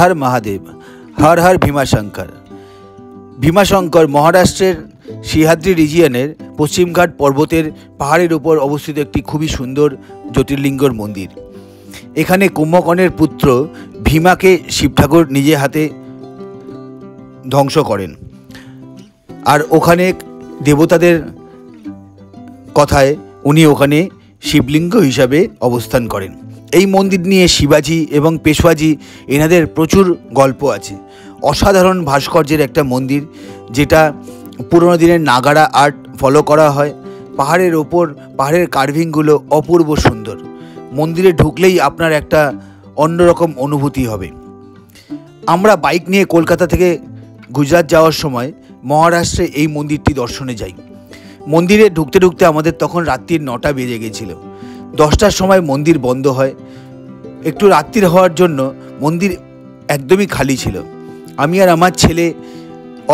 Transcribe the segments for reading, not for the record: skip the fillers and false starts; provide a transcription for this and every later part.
হর মহাদেব। হর হর ভীমাশঙ্কর। ভীমাশঙ্কর মহারাষ্ট্রের সিহাদ্রি রিজিয়নের পশ্চিমঘাট পর্বতের পাহাড়ের উপর অবস্থিত একটি খুবই সুন্দর জ্যোতির্লিঙ্গর মন্দির। এখানে কুম্ভকর্ণের পুত্র ভীমাকে শিব ঠাকুর নিজে হাতে ধ্বংস করেন, আর ওখানে দেবতাদের কথায় উনি ওখানে শিবলিঙ্গ হিসাবে অবস্থান করেন। এই মন্দির নিয়ে শিবাজি এবং পেশওয়াজি এনাদের প্রচুর গল্প আছে। অসাধারণ ভাস্কর্যের একটা মন্দির, যেটা পুরোনো দিনের নাগারা আর্ট ফলো করা হয়। পাহাড়ের ওপর পাহাড়ের কার্ভিংগুলো অপূর্ব সুন্দর। মন্দিরে ঢুকলেই আপনার একটা অন্যরকম অনুভূতি হবে। আমরা বাইক নিয়ে কলকাতা থেকে গুজরাট যাওয়ার সময় মহারাষ্ট্রে এই মন্দিরটি দর্শনে যাই। মন্দিরে ঢুকতে ঢুকতে আমাদের তখন রাত্রির 9টা বেজে গেছিল। 10টার সময় মন্দির বন্ধ হয়। একটু রাত্রির হওয়ার জন্য মন্দির একদমই খালি ছিল। আমি আর আমার ছেলে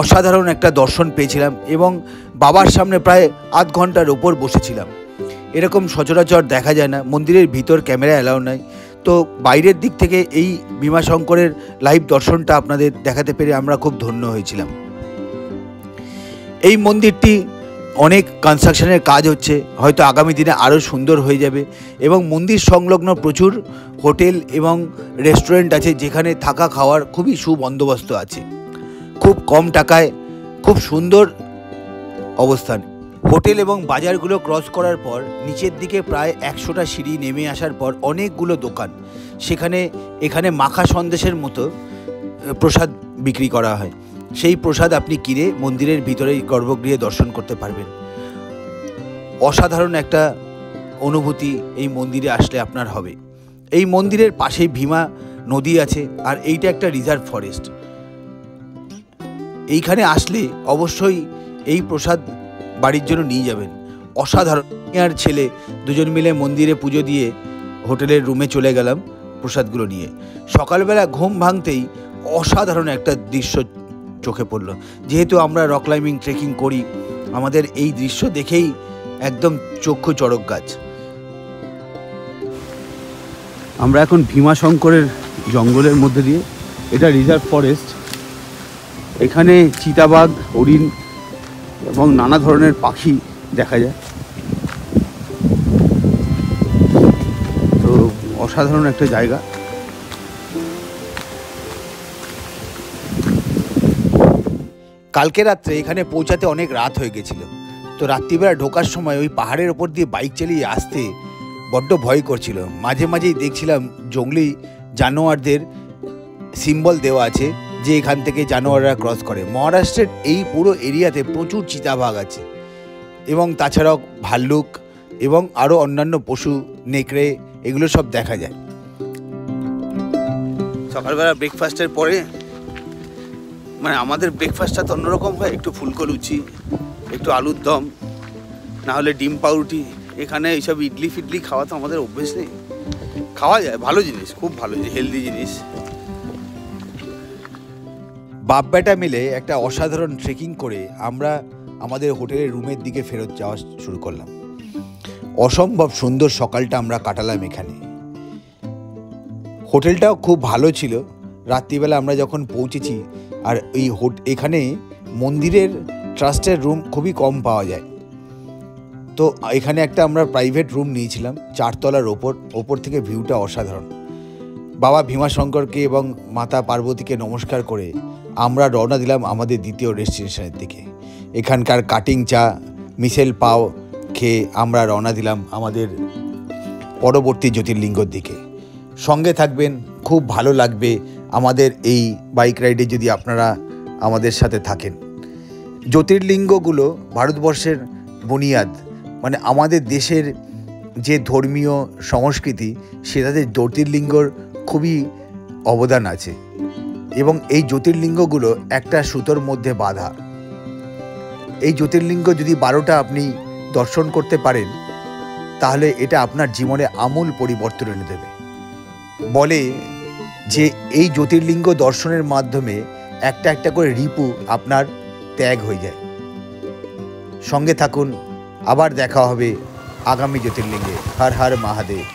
অসাধারণ একটা দর্শন পেয়েছিলাম এবং বাবার সামনে প্রায় আধ ঘন্টার ওপর বসেছিলাম। এরকম সচরাচর দেখা যায় না। মন্দিরের ভিতর ক্যামেরা অ্যালাউ নাই, তো বাইরের দিক থেকে এই ভীমাশঙ্করের লাইভ দর্শনটা আপনাদের দেখাতে পেরে আমরা খুব ধন্য হয়েছিলাম। এই মন্দিরটি অনেক কনস্ট্রাকশনের কাজ হচ্ছে, হয়তো আগামী দিনে আরও সুন্দর হয়ে যাবে। এবং মন্দির সংলগ্ন প্রচুর হোটেল এবং রেস্টুরেন্ট আছে, যেখানে থাকা খাওয়ার খুবই সুবন্দোবস্ত আছে। খুব কম টাকায় খুব সুন্দর অবস্থান। হোটেল এবং বাজারগুলো ক্রস করার পর নিচের দিকে প্রায় 100টা সিঁড়ি নেমে আসার পর অনেকগুলো দোকান। এখানে মাখা সন্দেশের মতো প্রসাদ বিক্রি করা হয়। সেই প্রসাদ আপনি কিনে মন্দিরের ভিতরেই গর্ভগৃহে দর্শন করতে পারবেন। অসাধারণ একটা অনুভূতি এই মন্দিরে আসলে আপনার হবে। এই মন্দিরের পাশেই ভীমা নদী আছে, আর এইটা একটা রিজার্ভ ফরেস্ট। এইখানে আসলে অবশ্যই এই প্রসাদ বাড়ির জন্য নিয়ে যাবেন। অসাধারণ। আর ছেলে দুজন মিলে মন্দিরে পুজো দিয়ে হোটেলের রুমে চলে গেলাম প্রসাদগুলো নিয়ে। সকালবেলা ঘুম ভাঙতেই অসাধারণ একটা দৃশ্য চোখে পড়লো। যেহেতু আমরা রক ক্লাইম্বিং ট্রেকিং করি, আমাদের এই দৃশ্য দেখেই একদম চক্ষু চড়ক গাছ। আমরা এখন ভীমাশঙ্করের জঙ্গলের মধ্যে দিয়ে, এটা রিজার্ভ ফরেস্ট। এখানে চিতাবাঘ, হরিণ এবং নানা ধরনের পাখি দেখা যায়। তো অসাধারণ একটা জায়গা। কালকে রাত্রে এখানে পৌঁছাতে অনেক রাত হয়ে গেছিল। তো রাত্রিবেলা ঢোকার সময় ওই পাহাড়ের ওপর দিয়ে বাইক চালিয়ে আসতে বড্ড ভয় করছিল। মাঝে মাঝেই দেখছিলাম জঙ্গলি জানোয়ারদের সিম্বল দেওয়া আছে, যে এখান থেকে জানোয়াররা ক্রস করে। মহারাষ্ট্রের এই পুরো এরিয়াতে প্রচুর চিতাবাঘ আছে, এবং তাছাড়াও ভাল্লুক এবং আরও অন্যান্য পশু, নেকড়ে, এগুলো সব দেখা যায়। সকালবেলা ব্রেকফাস্টের পরে, মানে আমাদের ব্রেকফাস্টটা তো অন্যরকম হয়, একটু ফুলকো লুচি, একটু আলুর দম, না হলে ডিম পাউরুটি। এখানে এইসব ইডলি ফিডলি খাওয়া তো আমাদের অভ্যেস নেই। খাওয়া যায়, ভালো জিনিস, খুব ভালো, হেলদি জিনিস। বাপ বেটা মিলে একটা অসাধারণ ট্রেকিং করে আমরা আমাদের হোটেলের রুমের দিকে ফেরত যাওয়া শুরু করলাম। অসম্ভব সুন্দর সকালটা আমরা কাটালাম এখানে। হোটেলটাও খুব ভালো ছিল। রাত্রিবেলা আমরা যখন পৌঁছেছি, আর এখানে মন্দিরের ট্রাস্টের রুম খুবই কম পাওয়া যায়। তো এখানে একটা আমরা প্রাইভেট রুম নিয়েছিলাম 4 তলার ওপর থেকে ভিউটা অসাধারণ। বাবা ভীমাশঙ্করকে এবং মাতা পার্বতীকে নমস্কার করে আমরা রওনা দিলাম আমাদের দ্বিতীয় ডেস্টিনেশনের দিকে। এখানকার কাটিং চা, মিশেল পাও খেয়ে আমরা রওনা দিলাম আমাদের পরবর্তী জ্যোতির্লিঙ্গর দিকে। সঙ্গে থাকবেন, খুব ভালো লাগবে আমাদের এই বাইক রাইডে যদি আপনারা আমাদের সাথে থাকেন। জ্যোতির্লিঙ্গগুলো ভারতবর্ষের বুনিয়াদ, মানে আমাদের দেশের যে ধর্মীয় সংস্কৃতি, সেটাতে জ্যোতির্লিঙ্গর খুবই অবদান আছে। এবং এই জ্যোতির্লিঙ্গগুলো একটা সুতোর মধ্যে বাঁধা। এই জ্যোতির্লিঙ্গ যদি 12টা আপনি দর্শন করতে পারেন, তাহলে এটা আপনার জীবনে আমূল পরিবর্তন এনে দেবে। বলে যে এই জ্যোতির্লিঙ্গ দর্শনের মাধ্যমে একটা একটা করে রিপু আপনার ত্যাগ হয়ে যায়। সঙ্গে থাকুন, আবার দেখা হবে আগামী জ্যোতির্লিঙ্গে। হর হর মহাদেব।